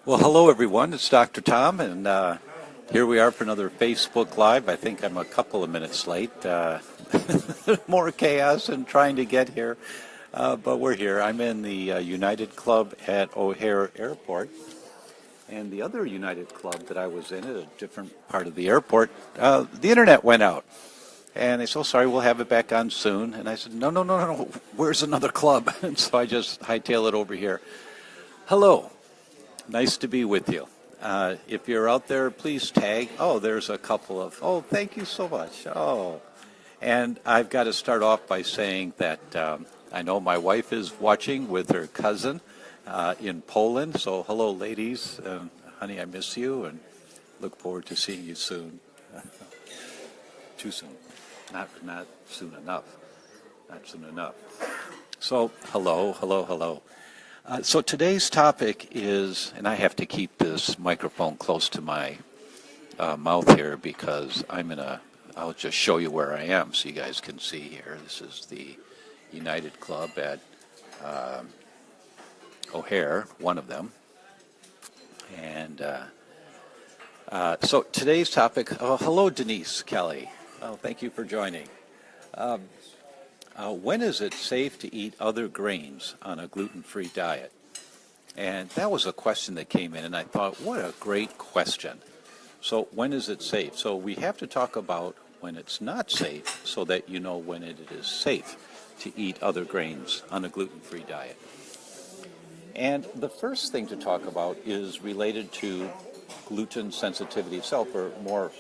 Well, hello everyone. It's Dr. Tom, and here we are for another Facebook Live. I think I'm a couple of minutes late. More chaos in trying to get here, but we're here. I'm in the United Club at O'Hare Airport, and the other United Club that I was in at a different part of the airport, the internet went out. And they said, "Oh, sorry, we'll have it back on soon." And I said, no, where's another club? And so I just hightail it over here. Hello. Nice to be with you. If you're out there, please tag. Oh, there's a couple of, oh, thank you so much. Oh, and I've got to start off by saying that I know my wife is watching with her cousin in Poland. So hello, ladies. Honey, I miss you and look forward to seeing you soon. Too soon. Not soon enough. Not soon enough. So hello. So today's topic is, and I have to keep this microphone close to my mouth here because I'll just show you where I am so you guys can see here. This is the United Club at O'Hare, one of them. And so today's topic, hello Denise Kelly. Oh, thank you for joining. When is it safe to eat other grains on a gluten-free diet? And that was a question that came in, and I thought, what a great question. So when is it safe? So we have to talk about when it's not safe so that you know when it is safe to eat other grains on a gluten-free diet. And the first thing to talk about is related to gluten sensitivity itself, or more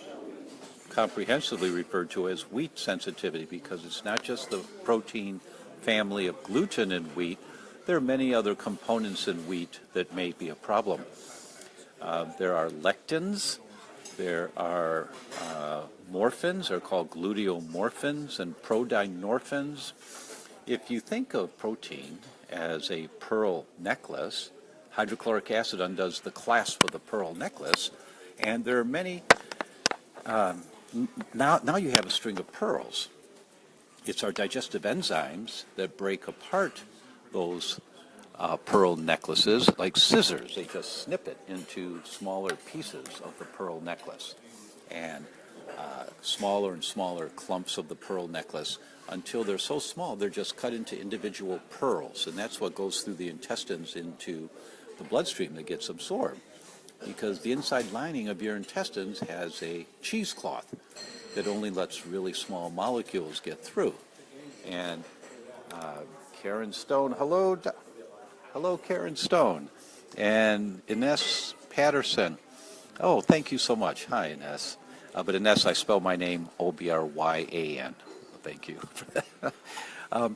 comprehensively referred to as wheat sensitivity, because it's not just the protein family of gluten in wheat. There are many other components in wheat that may be a problem. There are lectins, there are morphins, they're called gluteomorphins, and prodynorphins. If you think of protein as a pearl necklace, hydrochloric acid undoes the clasp of the pearl necklace, and there are many Now you have a string of pearls. It's our digestive enzymes that break apart those pearl necklaces like scissors. They just snip it into smaller pieces of the pearl necklace, and smaller and smaller clumps of the pearl necklace until they're so small they're just cut into individual pearls, and that's what goes through the intestines into the bloodstream that gets absorbed. Because the inside lining of your intestines has a cheesecloth that only lets really small molecules get through. And Karen Stone, hello Karen Stone. And Ines Patterson, oh, thank you so much. Hi, Ines. But Ines, I spell my name Obryan. Thank you for that.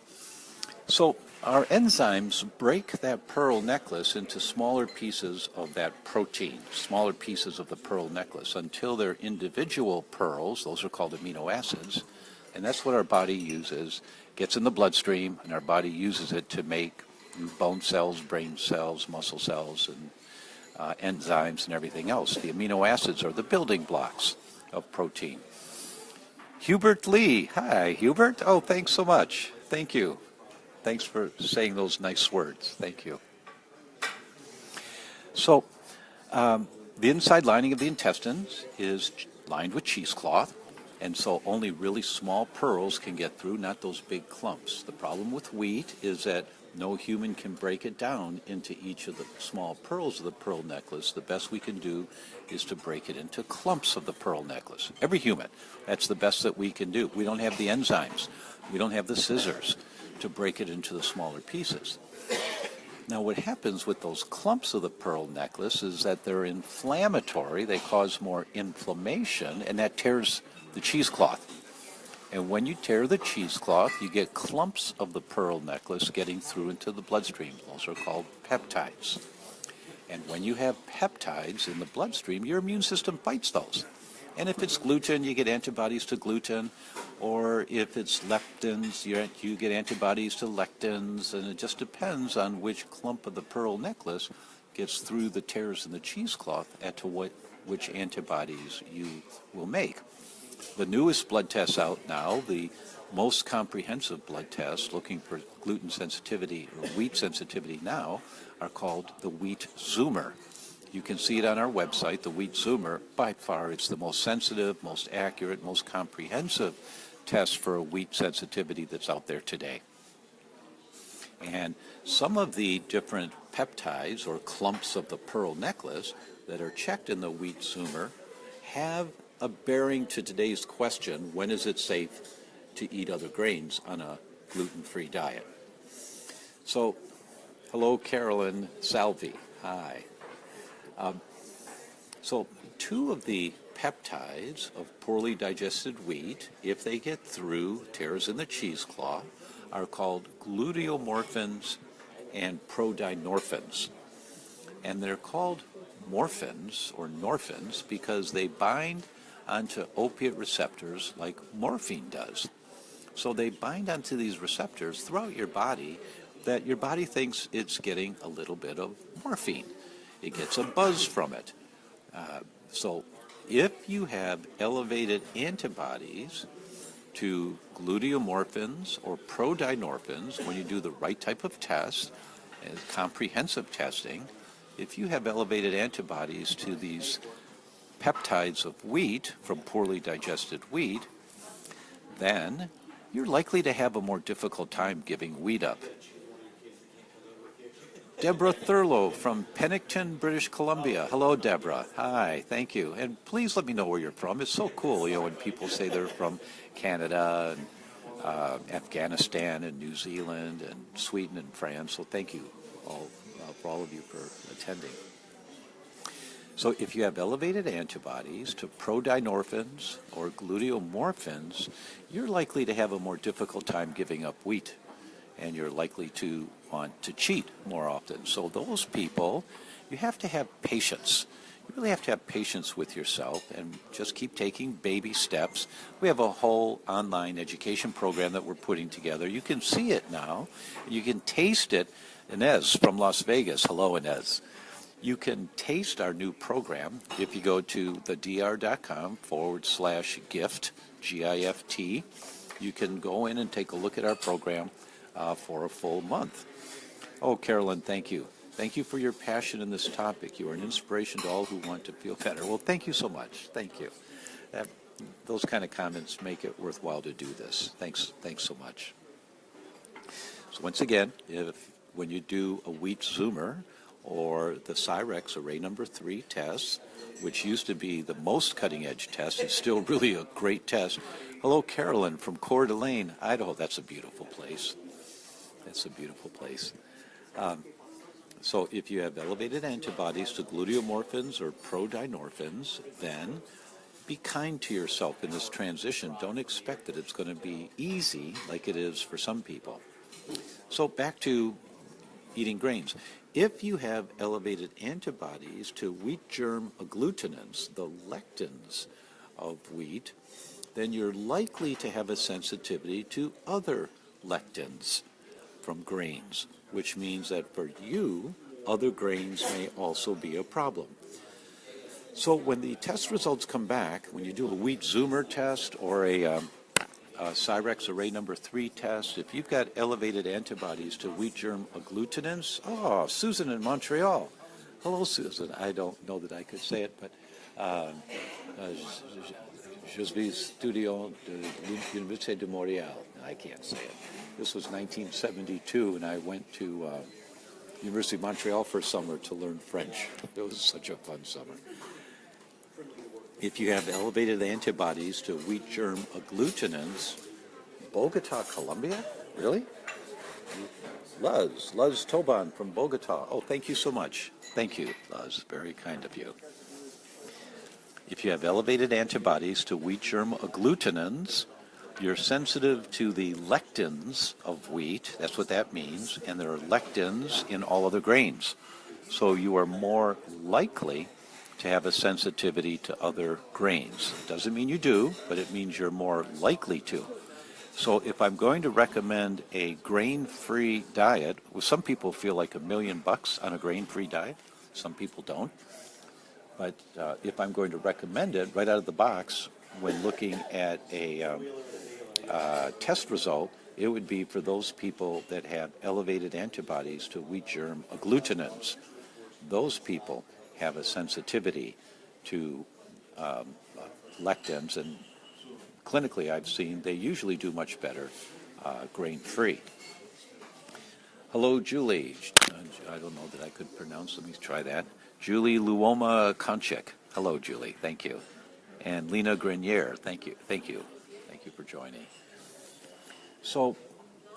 So our enzymes break that pearl necklace into smaller pieces of that protein, smaller pieces of the pearl necklace, until they're individual pearls. Those are called amino acids. And that's what our body uses, gets in the bloodstream, and our body uses it to make bone cells, brain cells, muscle cells, and enzymes and everything else. The amino acids are the building blocks of protein. Hubert Lee. Hi, Hubert. Oh, thanks so much. Thank you. Thanks for saying those nice words. Thank you. So, the inside lining of the intestines is lined with cheesecloth, and so only really small pearls can get through, not those big clumps. The problem with wheat is that no human can break it down into each of the small pearls of the pearl necklace. The best we can do is to break it into clumps of the pearl necklace. Every human, that's the best that we can do. We don't have the enzymes. We don't have the scissors to break it into the smaller pieces. Now what happens with those clumps of the pearl necklace is that they're inflammatory, they cause more inflammation, and that tears the cheesecloth. And when you tear the cheesecloth, you get clumps of the pearl necklace getting through into the bloodstream. Those are called peptides. And when you have peptides in the bloodstream, your immune system fights those. And if it's gluten, you get antibodies to gluten, or if it's lectins, you get antibodies to lectins, and it just depends on which clump of the pearl necklace gets through the tears in the cheesecloth as to which antibodies you will make. The newest blood tests out now, the most comprehensive blood tests looking for gluten sensitivity or wheat sensitivity now, are called the wheat zoomer. You can see it on our website, the Wheat Zoomer. By far, it's the most sensitive, most accurate, most comprehensive test for wheat sensitivity that's out there today. And some of the different peptides or clumps of the pearl necklace that are checked in the Wheat Zoomer have a bearing to today's question, when is it safe to eat other grains on a gluten-free diet? So, hello, Carolyn Salvi. Hi. So, two of the peptides of poorly digested wheat, if they get through tears in the cheesecloth, are called gluteomorphins and prodynorphins. And they're called morphins or norphins because they bind onto opiate receptors like morphine does. So they bind onto these receptors throughout your body that your body thinks it's getting a little bit of morphine. It gets a buzz from it. So if you have elevated antibodies to gluteomorphins or prodynorphins, when you do the right type of test, and comprehensive testing, if you have elevated antibodies to these peptides of wheat from poorly digested wheat, then you're likely to have a more difficult time giving wheat up. Deborah Thurlow from Pennington, British Columbia. Hello, Deborah. Hi, thank you. And please let me know where you're from. It's so cool, when people say they're from Canada and Afghanistan and New Zealand and Sweden and France. So thank you for all of you for attending. So if you have elevated antibodies to prodynorphins or gluteomorphins, you're likely to have a more difficult time giving up wheat, and you're likely to want to cheat more often. So those people, you have to have patience. You really have to have patience with yourself and just keep taking baby steps. We have a whole online education program that we're putting together. You can see it now. You can taste it. Inez from Las Vegas. Hello, Inez. You can taste our new program if you go to thedr.com/gift, G-I-F-T. You can go in and take a look at our program for a full month. Oh, Carolyn, thank you. Thank you for your passion in this topic. You are an inspiration to all who want to feel better. Well, thank you so much. Thank you. Those kind of comments make it worthwhile to do this. Thanks so much. So once again, when you do a Wheat Zoomer or the Cyrex Array Number 3 test, which used to be the most cutting-edge test, it's still really a great test. Hello, Carolyn from Coeur d'Alene, Idaho. That's a beautiful place. That's a beautiful place. So if you have elevated antibodies to gluteomorphins or prodynorphins, then be kind to yourself in this transition. Don't expect that it's going to be easy like it is for some people. So back to eating grains. If you have elevated antibodies to wheat germ agglutinins, the lectins of wheat, then you're likely to have a sensitivity to other lectins from grains, which means that for you, other grains may also be a problem. So when the test results come back, when you do a Wheat Zoomer test or a Cyrex Array Number 3 test, if you've got elevated antibodies to wheat germ agglutinins, Susan in Montreal. Hello, Susan. I don't know that I could say it, but je suis étudiant de l'Université de Montréal. I can't say it. This was 1972, and I went to University of Montreal for a summer to learn French. It was such a fun summer. If you have elevated antibodies to wheat germ agglutinins, Bogota, Colombia? Really? Luz Toban from Bogota. Oh, thank you so much. Thank you, Luz. Very kind of you. If you have elevated antibodies to wheat germ agglutinins, you're sensitive to the lectins of wheat. That's what that means. And there are lectins in all other grains. So you are more likely to have a sensitivity to other grains. It doesn't mean you do, but it means you're more likely to. So if I'm going to recommend a grain-free diet, well, some people feel like $1 million on a grain-free diet. Some people don't. But if I'm going to recommend it right out of the box, when looking at a test result, it would be for those people that have elevated antibodies to wheat germ agglutinins. Those people have a sensitivity to lectins, and clinically I've seen they usually do much better grain-free. Hello, Julie. I don't know that I could pronounce. Let me try that. Julie Luoma Konchik. Hello, Julie. Thank you. And Lena Grenier. Thank you. Thank you. Thank you for joining. So,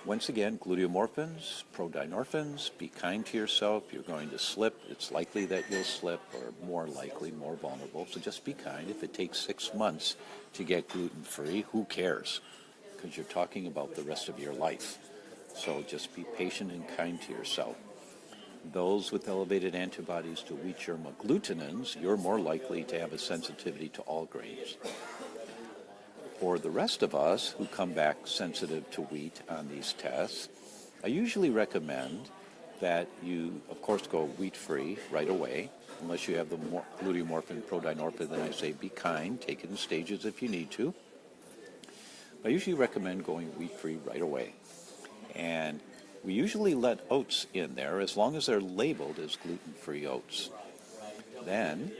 once again, gluteomorphins, prodynorphins, be kind to yourself. You're going to slip. It's likely that you'll slip, or more likely, more vulnerable. So just be kind. If it takes 6 months to get gluten-free, who cares? Because you're talking about the rest of your life. So just be patient and kind to yourself. Those with elevated antibodies to wheat germ agglutinins, you're more likely to have a sensitivity to all grains. For the rest of us who come back sensitive to wheat on these tests, I usually recommend that you, of course, go wheat-free right away. Unless you have the gluteomorphin, prodynorphin, then I say be kind, take it in stages if you need to. I usually recommend going wheat-free right away. And we usually let oats in there as long as they're labeled as gluten-free oats. Then,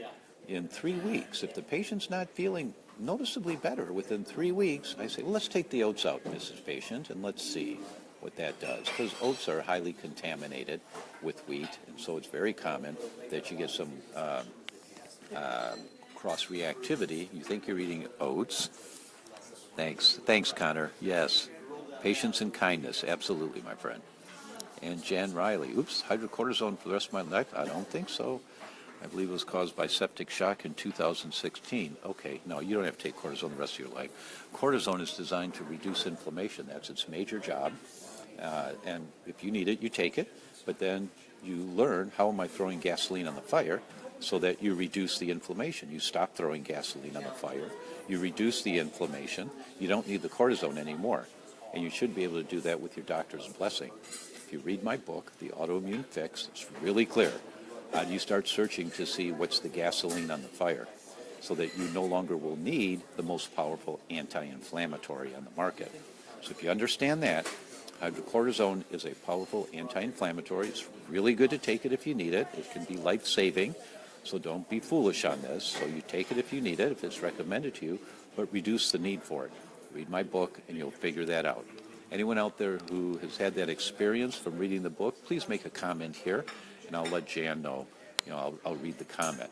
in 3 weeks, if the patient's not feeling noticeably better within 3 weeks, I say, well, let's take the oats out, Mrs. Patient, and let's see what that does. Because oats are highly contaminated with wheat, and so it's very common that you get some cross-reactivity. You think you're eating oats. Thanks, Connor. Yes. Patience and kindness, absolutely, my friend. And Jan Riley, hydrocortisone for the rest of my life? I don't think so. I believe it was caused by septic shock in 2016. Okay, no, you don't have to take cortisone the rest of your life. Cortisone is designed to reduce inflammation. That's its major job. And if you need it, you take it. But then you learn, how am I throwing gasoline on the fire so that you reduce the inflammation? You stop throwing gasoline on the fire. You reduce the inflammation. You don't need the cortisone anymore. And you should be able to do that with your doctor's blessing. If you read my book, The Autoimmune Fix, it's really clear. How do you start searching to see what's the gasoline on the fire so that you no longer will need the most powerful anti-inflammatory on the market? So if you understand that, hydrocortisone is a powerful anti-inflammatory. It's really good to take it if you need it. It can be life-saving, so don't be foolish on this. So you take it if you need it, if it's recommended to you, but reduce the need for it. Read my book, and you'll figure that out. Anyone out there who has had that experience from reading the book, please make a comment here, and I'll let Jan know. I'll read the comment.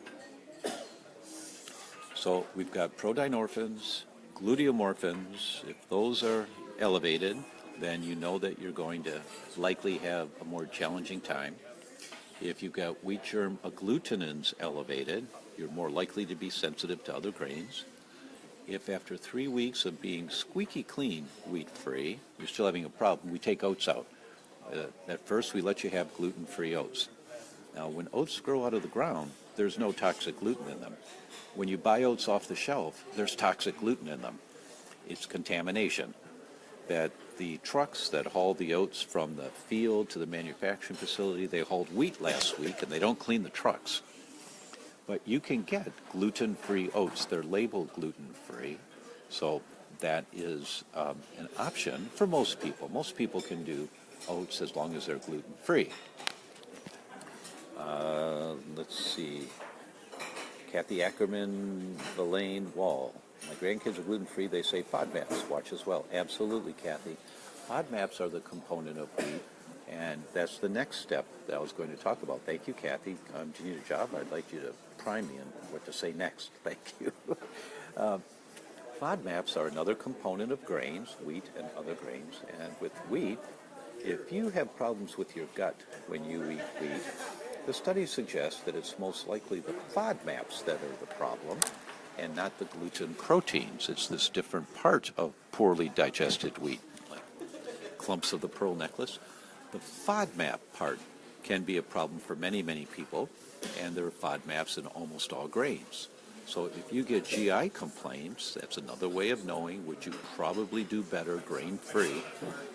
So we've got prodynorphins, gluteomorphins. If those are elevated, then you know that you're going to likely have a more challenging time. If you've got wheat germ agglutinins elevated, you're more likely to be sensitive to other grains. If after 3 weeks of being squeaky clean wheat-free, you're still having a problem, we take oats out. At first, we let you have gluten-free oats. Now, when oats grow out of the ground, there's no toxic gluten in them. When you buy oats off the shelf, there's toxic gluten in them. It's contamination. That the trucks that haul the oats from the field to the manufacturing facility, they hauled wheat last week, and they don't clean the trucks. But you can get gluten-free oats. They're labeled gluten-free, so that is an option for most people. Most people can do oats as long as they're gluten-free. Let's see. Kathy Ackerman, Elaine Wall. My grandkids are gluten-free. They say FODMAPs. Watch as well. Absolutely, Kathy. FODMAPs are the component of wheat. And that's the next step that I was going to talk about. Thank you, Kathy. Do you need a job? I'd like you to prime me on what to say next. Thank you. FODMAPs are another component of grains, wheat and other grains. And with wheat, if you have problems with your gut when you eat wheat, the studies suggest that it's most likely the FODMAPs that are the problem and not the gluten proteins. It's this different part of poorly digested wheat, like clumps of the pearl necklace. The FODMAP part can be a problem for many, many people, and there are FODMAPs in almost all grains. So if you get GI complaints, that's another way of knowing would you probably do better grain-free.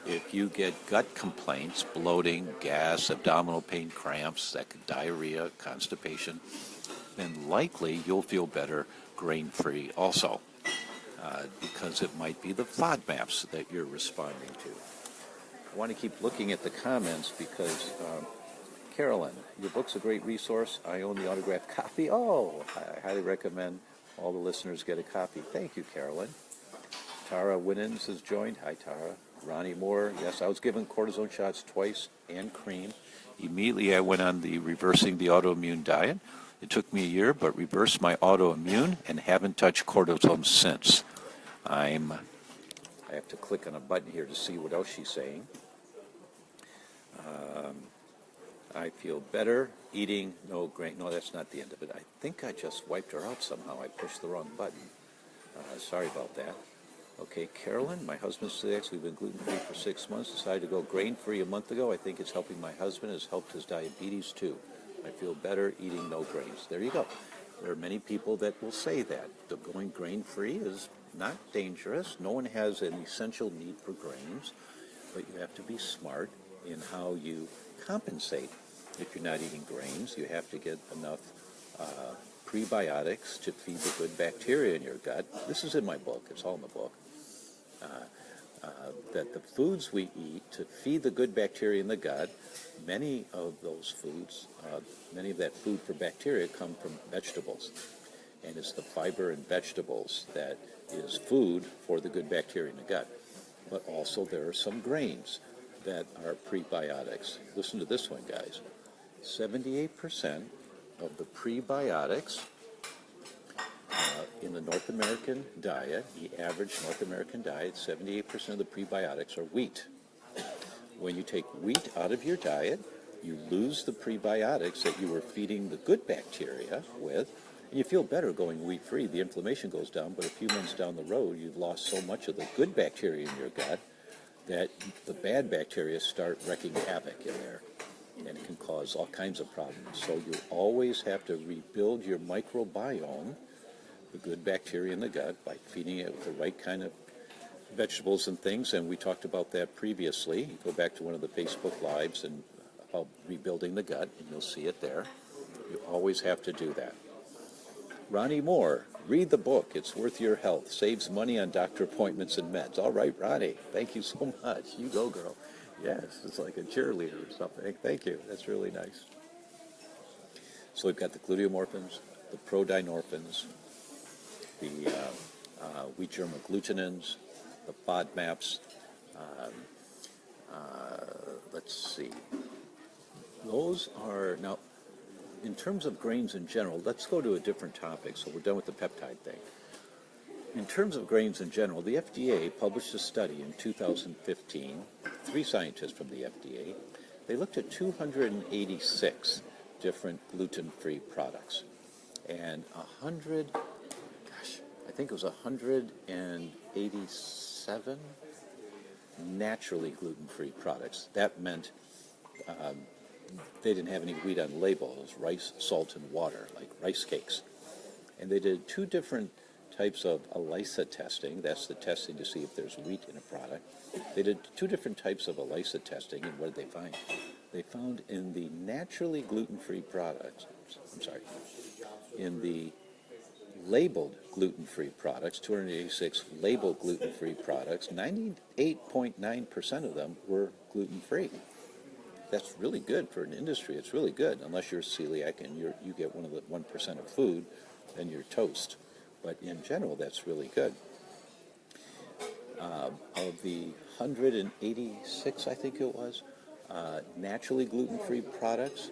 If you get gut complaints, bloating, gas, abdominal pain, cramps, diarrhea, constipation, then likely you'll feel better grain-free also, because it might be the FODMAPs that you're responding to. I want to keep looking at the comments because Carolyn, your book's a great resource. I own the autographed copy. Oh, I highly recommend all the listeners get a copy. Thank you, Carolyn. Tara Winans has joined. Hi, Tara. Ronnie Moore. Yes, I was given cortisone shots twice and cream. Immediately I went on the reversing the autoimmune diet. It took me a year, but reversed my autoimmune and haven't touched cortisone since. I have to click on a button here to see what else she's saying. I feel better eating no grain. No, that's not the end of it. I think I just wiped her out somehow. I pushed the wrong button. Sorry about that. Okay, Carolyn, my husband's 6. We've been gluten-free for 6 months. Decided to go grain-free a month ago. I think it's helping my husband. It's helped his diabetes, too. I feel better eating no grains. There you go. There are many people that will say that. Going grain-free is not dangerous. No one has an essential need for grains, but you have to be smart in how you compensate. If you're not eating grains, you have to get enough prebiotics to feed the good bacteria in your gut. This is in my book. It's all in the book. That the foods we eat to feed the good bacteria in the gut, many of those foods, many of that food for bacteria come from vegetables. And it's the fiber in vegetables that is food for the good bacteria in the gut. But also there are some grains that are prebiotics. Listen to this one, guys. 78% of the prebiotics in the North American diet, the average North American diet, 78% of the prebiotics are wheat. When you take wheat out of your diet, you lose the prebiotics that you were feeding the good bacteria with, and you feel better going wheat-free. The inflammation goes down, but a few months down the road, you've lost so much of the good bacteria in your gut that the bad bacteria start wreaking havoc in there, and it can cause all kinds of problems. So you always have to rebuild your microbiome, the good bacteria in the gut, by feeding it with the right kind of vegetables and things, and we talked about that previously. You go back to one of the Facebook Lives and about rebuilding the gut, and you'll see it there. You always have to do that. Ronnie Moore, read the book. It's worth your health. Saves money on doctor appointments and meds. All right, Ronnie, thank you so much. You go, girl. Yes, it's like a cheerleader or something. Thank you. That's really nice. So we've got the gluteomorphins, the prodinorphins, the wheat germ agglutinins, the FODMAPs. Let's see. Those are, now, in terms of grains in general, let's go to a different topic, so we're done with the peptide thing. In terms of grains in general, the FDA published a study in 2015, 3 scientists from the FDA. They looked at 286 different gluten-free products, and I think it was 187 naturally gluten-free products. That meant they didn't have any wheat on the label. It was rice, salt, and water, like rice cakes. And they did 2 different types of ELISA testing. That's the testing to see if there's wheat in a product. They did 2 different types of ELISA testing, and what did they find? They found in the naturally gluten-free products, in the labeled gluten-free products, 286 labeled gluten-free products, 98.9% of them were gluten-free. That's really good for an industry. It's really good, unless you're celiac and you get one of the 1% of food, then you're toast. But in general, that's really good. Of the 186, I think it was, naturally gluten-free products,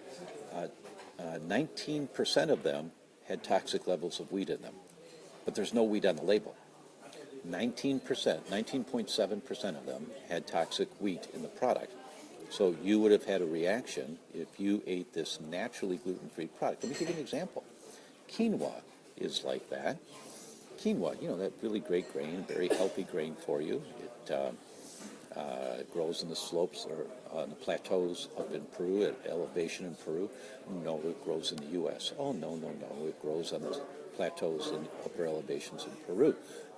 19% of them had toxic levels of wheat in them. But there's no wheat on the label. 19.7% of them had toxic wheat in the product. So you would have had a reaction if you ate this naturally gluten-free product. Let me give you an example. Quinoa is like that. Quinoa, that really great grain, very healthy grain for you. It grows in the slopes or on the plateaus up in Peru, at elevation in Peru. No, it grows in the U.S. Oh, no. It grows on the plateaus and upper elevations in Peru.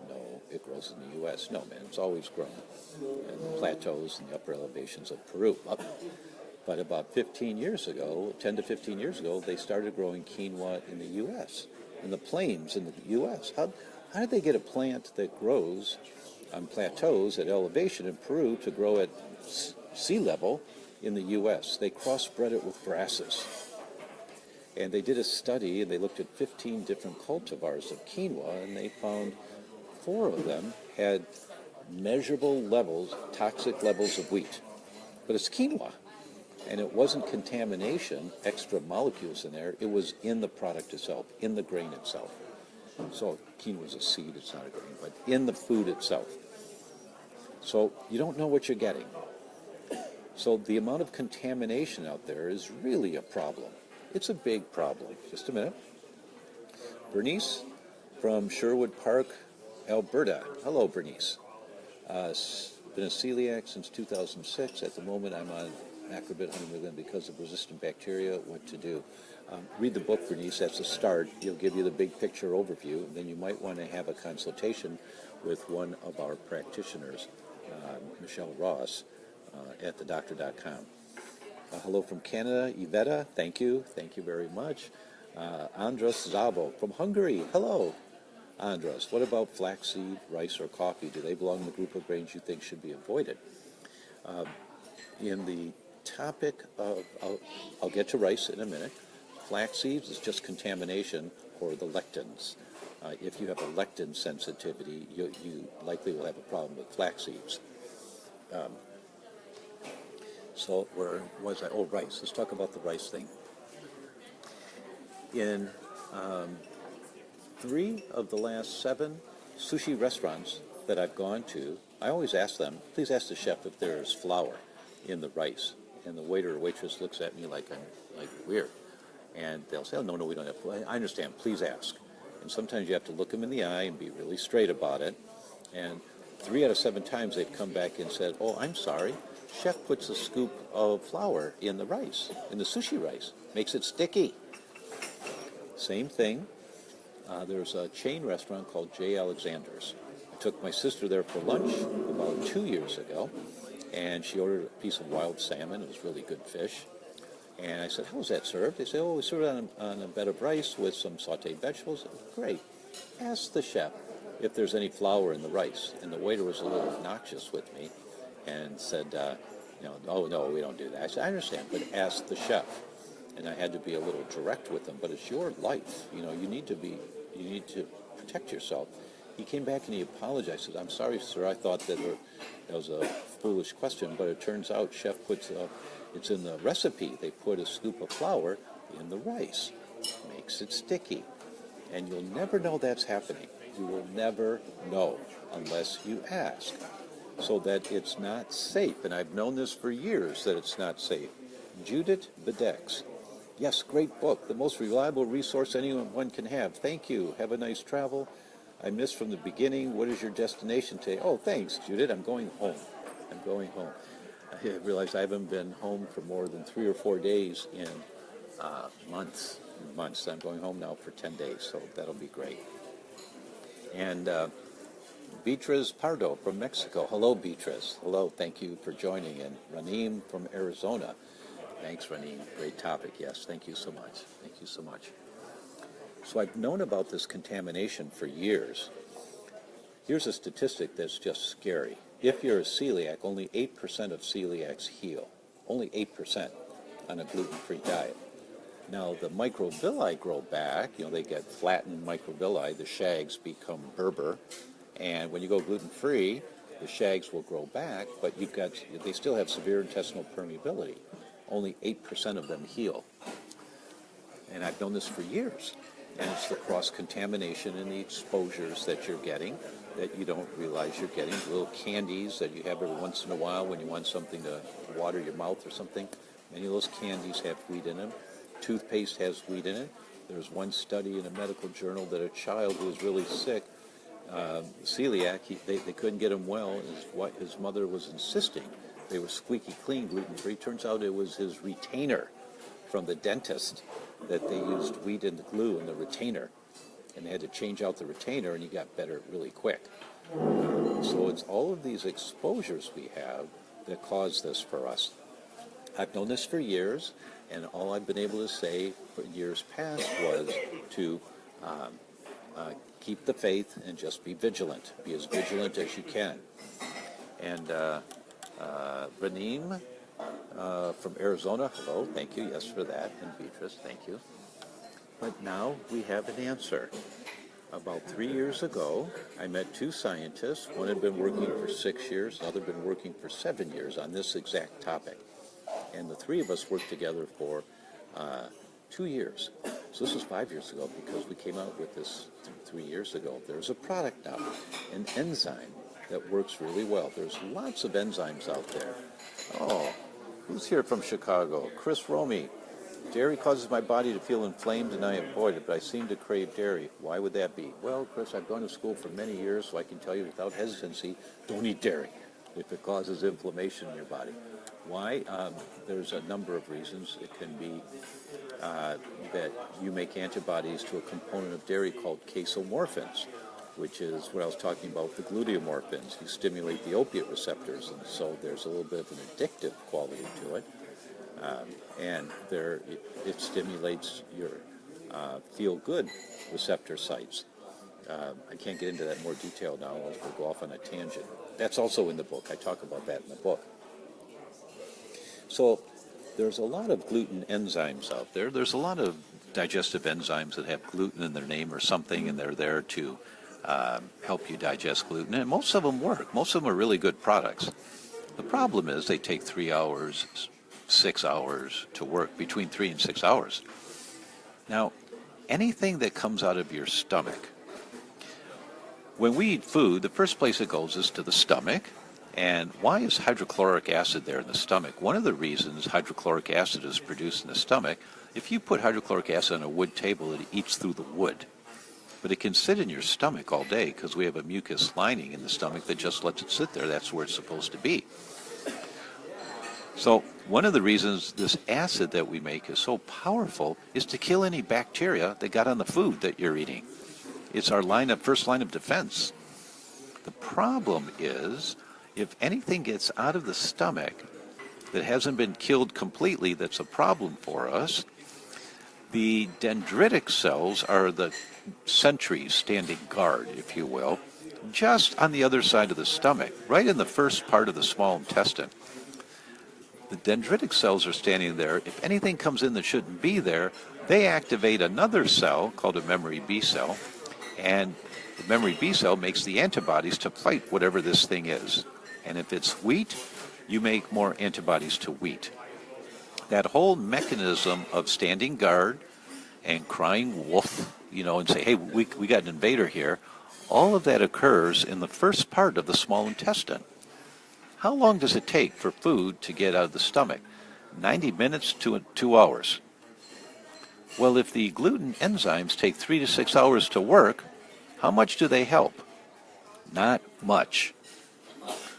No, it grows in the U.S. No, man, it's always grown in the plateaus and the upper elevations of Peru. But about 15 years ago, 10 to 15 years ago, they started growing quinoa in the U.S., in the plains in the U.S. How did they get a plant that grows on plateaus at elevation in Peru to grow at sea level in the U.S. They crossbred it with grasses. And they did a study, and they looked at 15 different cultivars of quinoa, and they found 4 of them had measurable levels, toxic levels of wheat. But it's quinoa. And it wasn't contamination, extra molecules in there. It was in the product itself, in the grain itself. So quinoa is a seed, it's not a grain, but in the food itself. So you don't know what you're getting. So the amount of contamination out there is really a problem. It's a big problem. Just a minute. Bernice from Sherwood Park, Alberta. Hello, Bernice. Been a celiac since 2006. At the moment, I'm on macrobid 100 milligram because of resistant bacteria. What to do? Read the book, Bernice. That's a start. He'll give you the big picture overview. Then you might want to have a consultation with one of our practitioners, Michelle Ross, at thedoctor.com. Hello from Canada, Iveta. Thank you. Thank you very much. Andras Zabo from Hungary. Hello, Andras. What about flaxseed, rice, or coffee? Do they belong in the group of grains you think should be avoided? In the topic of, I'll get to rice in a minute. Flax seeds is just contamination for the lectins. If you have a lectin sensitivity, you likely will have a problem with flax seeds. So where was I? Oh, rice. Let's talk about the rice thing. In 3 of the last 7 sushi restaurants that I've gone to, I always ask them, please ask the chef if there's flour in the rice. And the waiter or waitress looks at me like I'm weird. And they'll say, oh, no, we don't have flour. I understand. Please ask. And sometimes you have to look them in the eye and be really straight about it. And 3 out of 7 times they've come back and said, oh, I'm sorry. Chef puts a scoop of flour in the rice, in the sushi rice. Makes it sticky. Same thing. There's a chain restaurant called J. Alexander's. I took my sister there for lunch about 2 years ago, and she ordered a piece of wild salmon. It was really good fish. And I said, how was that served? They said, oh, we served it on a bed of rice with some sauteed vegetables. Great. Ask the chef if there's any flour in the rice. And the waiter was a little obnoxious with me and said, oh, no, we don't do that. I said, I understand, but ask the chef. And I had to be a little direct with them, but it's your life. You need to protect yourself. He came back and he apologized. He said, I'm sorry, sir, I thought that was a foolish question, but it turns out chef puts, it's in the recipe, they put a scoop of flour in the rice. Makes it sticky. And you'll never know that's happening. You will never know unless you ask. So that it's not safe. And I've known this for years, that it's not safe. Judith Bedex. Yes, great book. The most reliable resource anyone can have. Thank you. Have a nice travel. I missed from the beginning. What is your destination today? Oh, thanks, Judith. I'm going home. I realized I haven't been home for more than 3 or 4 days in months. I'm going home now for 10 days, so that'll be great. And Beatriz Pardo from Mexico. Hello, Beatriz. Hello, thank you for joining. And Ranim from Arizona. Thanks, Ranim. Great topic. Yes, thank you so much. Thank you so much. So I've known about this contamination for years. Here's a statistic that's just scary. If you're a celiac, only 8% of celiacs heal. Only 8% on a gluten-free diet. Now, the microvilli grow back. They get flattened microvilli. The shags become Berber. And when you go gluten-free, the shags will grow back, but they still have severe intestinal permeability. Only 8% of them heal. And I've known this for years. And it's the cross-contamination and the exposures that you're getting that you don't realize you're getting. Little candies that you have every once in a while when you want something to water your mouth or something. Many of those candies have wheat in them. Toothpaste has wheat in it. There's one study in a medical journal that a child who was really sick, celiac, they couldn't get him well. His mother was insisting they were squeaky clean gluten-free. Turns out it was his retainer from the dentist that they used wheat in the glue in the retainer. And they had to change out the retainer, and he got better really quick. So it's all of these exposures we have that cause this for us. I've known this for years, and all I've been able to say for years past was to keep the faith and just be vigilant. Be as vigilant as you can. And Ranim from Arizona. Hello, thank you. Yes, for that. And Beatrice, thank you. But now we have an answer. About 3 years ago, I met two scientists. One had been working for 6 years, another had been working for 7 years on this exact topic. And the three of us worked together for 2 years. So this was 5 years ago because we came out with this 3 years ago. There's a product now, an enzyme that works really well. There's lots of enzymes out there. Oh, who's here from Chicago? Chris Romy. Dairy causes my body to feel inflamed and I avoid it, but I seem to crave dairy. Why would that be? Well, Chris, I've gone to school for many years, so I can tell you without hesitancy, don't eat dairy if it causes inflammation in your body. Why? There's a number of reasons. It can be that you make antibodies to a component of dairy called casomorphins, which is what I was talking about with the gluteomorphins. You stimulate the opiate receptors, and so there's a little bit of an addictive quality to it. And it stimulates your feel-good receptor sites. I can't get into that in more detail now. I'll go off on a tangent. That's also in the book. I talk about that in the book. So there's a lot of gluten enzymes out there. There's a lot of digestive enzymes that have gluten in their name or something, and they're there to help you digest gluten. And most of them work. Most of them are really good products. The problem is they take 3 hours, 6 hours to work, between 3 and 6 hours. Now, anything that comes out of your stomach, when we eat food, the first place it goes is to the stomach. And why is hydrochloric acid there in the stomach? One of the reasons hydrochloric acid is produced in the stomach, if you put hydrochloric acid on a wood table, it eats through the wood. But it can sit in your stomach all day because we have a mucus lining in the stomach that just lets it sit there. That's where it's supposed to be. So one of the reasons this acid that we make is so powerful is to kill any bacteria that got on the food that you're eating. It's our first line of defense. The problem is, if anything gets out of the stomach that hasn't been killed completely, that's a problem for us. The dendritic cells are the sentries standing guard, if you will, just on the other side of the stomach, right in the first part of the small intestine. The dendritic cells are standing there. If anything comes in that shouldn't be there, they activate another cell called a memory B cell, and the memory B cell makes the antibodies to fight whatever this thing is. And if it's wheat, you make more antibodies to wheat. That whole mechanism of standing guard and crying wolf, and say, hey, we got an invader here, all of that occurs in the first part of the small intestine. How long does it take for food to get out of the stomach? 90 minutes to 2 hours. Well, if the gluten enzymes take 3 to 6 hours to work, how much do they help? Not much,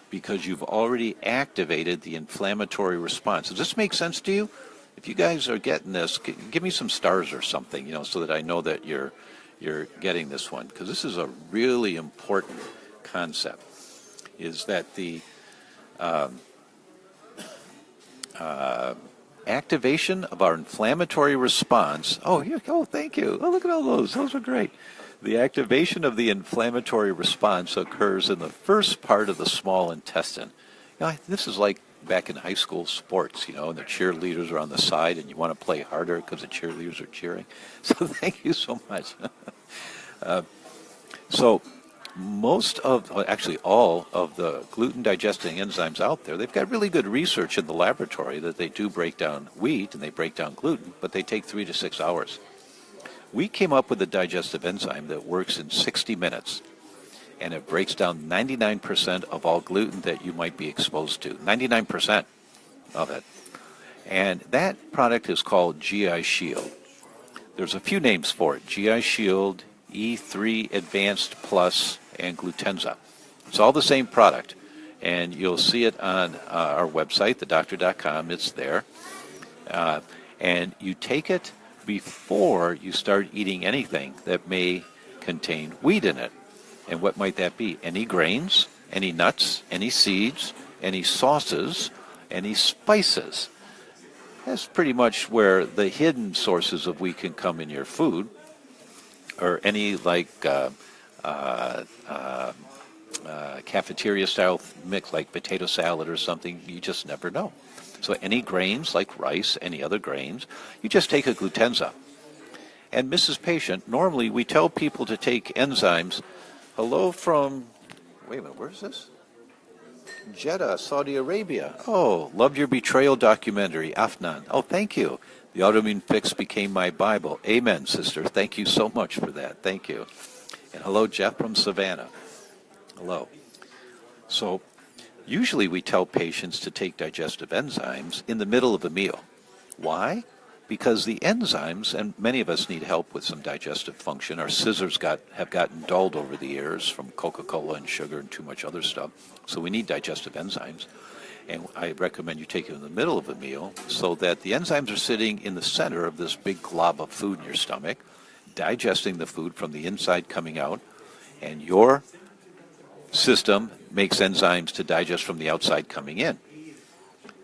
because you've already activated the inflammatory response. Does this make sense to you? If you guys are getting this, give me some stars or something, so that I know that you're getting this one, because this is a really important concept, is that the activation of our inflammatory response. Oh, thank you. Oh, look at all those. Those are great. The activation of the inflammatory response occurs in the first part of the small intestine. This is like back in high school sports, and the cheerleaders are on the side and you want to play harder because the cheerleaders are cheering. So thank you so much. So actually all of the gluten digesting enzymes out there, they've got really good research in the laboratory that they do break down wheat and they break down gluten, but they take 3 to 6 hours. We came up with a digestive enzyme that works in 60 minutes, and it breaks down 99% of all gluten that you might be exposed to, 99% of it. And that product is called GI Shield. There's a few names for it: GI Shield, E3 Advanced Plus, and Glutenza. It's all the same product, and you'll see it on our website, thedoctor.com. It's there. And you take it before you start eating anything that may contain wheat in it. And what might that be? Any grains, any nuts, any seeds, any sauces, any spices. That's pretty much where the hidden sources of wheat can come in your food, or any cafeteria-style mix like potato salad or something. You just never know. So any grains like rice, any other grains, you just take a Glutenza. And Mrs. Patient, normally we tell people to take enzymes. Hello from, wait a minute, where's this? Jeddah, Saudi Arabia. Oh, loved your betrayal documentary, Afnan. Oh, thank you. The autoimmune fix became my Bible. Amen, sister. Thank you so much for that. Thank you. And hello, Jeff from Savannah. Hello. So usually we tell patients to take digestive enzymes in the middle of a meal. Why? Because the enzymes, and many of us need help with some digestive function. Our scissors have gotten dulled over the years from Coca-Cola and sugar and too much other stuff. So we need digestive enzymes. And I recommend you take it in the middle of a meal so that the enzymes are sitting in the center of this big glob of food in your stomach, digesting the food from the inside coming out, and your system makes enzymes to digest from the outside coming in.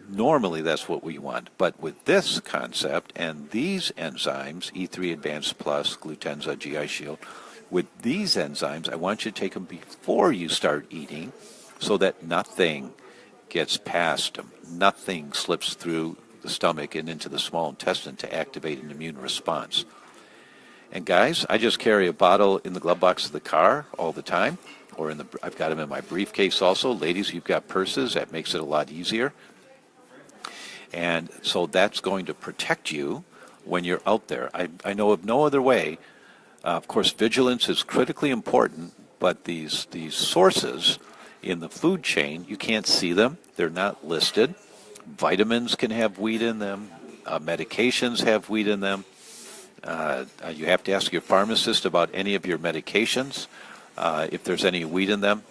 Normally that's what we want, but with this concept and these enzymes, E3 Advanced Plus, Glutenza, GI Shield, with these enzymes, I want you to take them before you start eating so that nothing gets past them. Nothing slips through the stomach and into the small intestine to activate an immune response. And guys, I just carry a bottle in the glove box of the car all the time, or I've got them in my briefcase also. Ladies, you've got purses. That makes it a lot easier. And so that's going to protect you when you're out there. I know of no other way. Of course, vigilance is critically important, but these sources in the food chain, you can't see them. They're not listed. Vitamins can have wheat in them. Medications have wheat in them. You have to ask your pharmacist about any of your medications, if there's any wheat in them.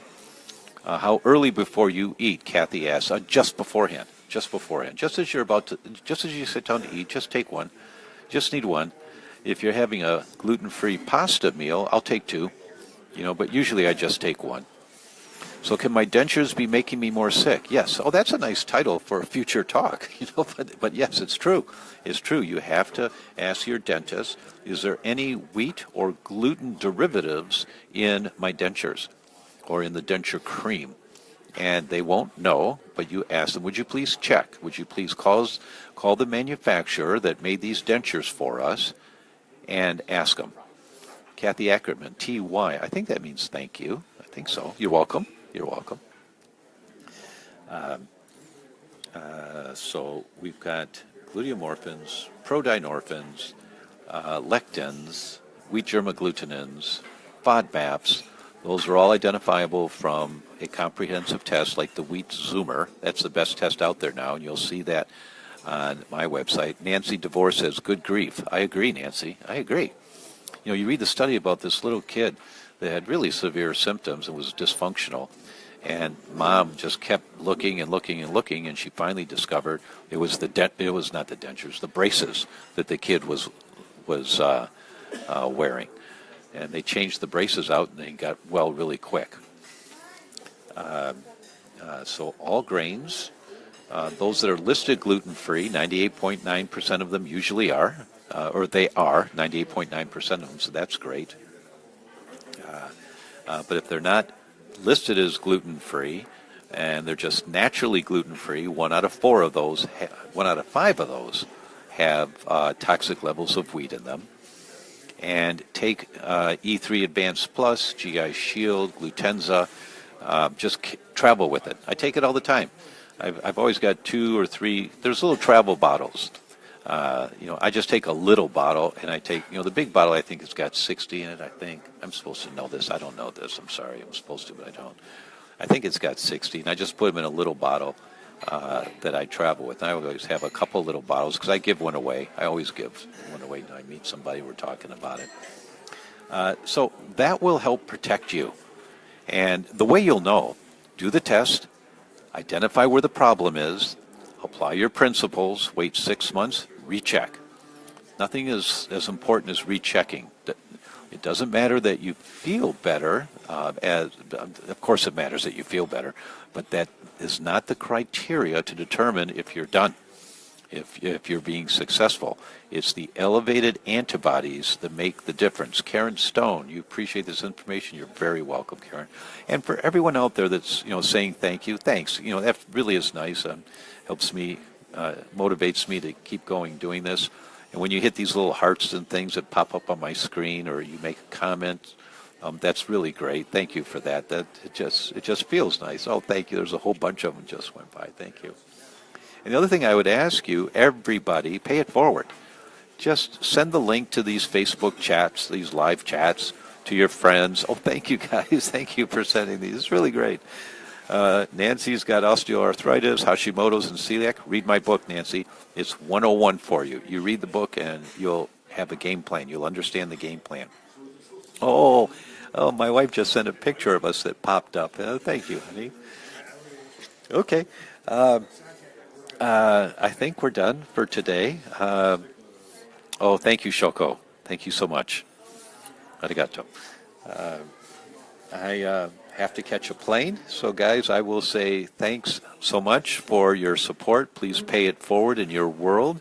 How early before you eat, Kathy asks, just beforehand. Just as you sit down to eat, just take one. Just need one. If you're having a gluten-free pasta meal, I'll take two, but usually I just take one. So can my dentures be making me more sick? Yes. Oh, that's a nice title for a future talk, but yes, it's true. It's true. You have to ask your dentist, is there any wheat or gluten derivatives in my dentures or in the denture cream? And they won't know, but you ask them, would you please check? Would you please call the manufacturer that made these dentures for us and ask them? Kathy Ackerman, T-Y. I think that means thank you. I think so. You're welcome. You're welcome. So we've got gluteomorphins, prodinorphins, lectins, wheat germ agglutinins, FODMAPs. Those are all identifiable from a comprehensive test like the Wheat Zoomer. That's the best test out there now, and you'll see that on my website. Nancy DeVore says, good grief. I agree, Nancy. I agree. You read the study about this little kid that had really severe symptoms and was dysfunctional, and mom just kept looking and looking and looking, and she finally discovered it was not the dentures, the braces that the kid was wearing. And they changed the braces out, and they got well really quick. So all grains, those that are listed gluten-free, 98.9% of them usually are, or they are 98.9% of them, so that's great. But if they're not listed as gluten-free, and they're just naturally gluten-free, 1 out of 5 of those have toxic levels of wheat in them. And take E3 Advanced Plus, GI Shield, Glutenza, just travel with it. I take it all the time. I've always got 2 or 3, there's little travel bottles. I just take a little bottle, and I take, the big bottle I think has got 60 in it, I think. I'm supposed to know this. I don't know this. I'm sorry. I'm supposed to, but I don't. I think it's got 60, and I just put them in a little bottle that I travel with. And I always have a couple little bottles because I give one away. I always give one away when I meet somebody. We're talking about it. So that will help protect you. And the way you'll know, do the test, identify where the problem is, apply your principles, wait 6 months, recheck. Nothing is as important as rechecking. It doesn't matter that you feel better. Of course it matters that you feel better, but that is not the criteria to determine if you're done. if you're being successful. It's the elevated antibodies that make the difference. Karen Stone, you appreciate this information. You're very welcome, Karen. And for everyone out there that's saying thank you, thanks. That really is nice. Helps me, motivates me to keep going doing this. And when you hit these little hearts and things that pop up on my screen, or you make a comment, that's really great. Thank you for that. It just feels nice. Oh, thank you. There's a whole bunch of them just went by. Thank you. And the other thing I would ask you, everybody, pay it forward. Just send the link to these Facebook chats, these live chats, to your friends. Oh, thank you, guys. Thank you for sending these. It's really great. Nancy's got osteoarthritis, Hashimoto's, and celiac. Read my book, Nancy. It's 101 for you. You read the book, and you'll have a game plan. You'll understand the game plan. Oh, my wife just sent a picture of us that popped up. Thank you, honey. Okay. I think we're done for today. Thank you, Shoko. Thank you so much. Arigato. I have to catch a plane. So, guys, I will say thanks so much for your support. Please pay it forward in your world,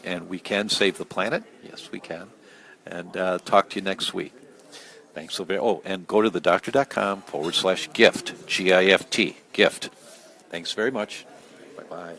and we can save the planet. Yes, we can. And talk to you next week. Thanks so very much. Oh, and go to thedoctor.com/gift, GIFT, gift. Thanks very much. Bye-bye.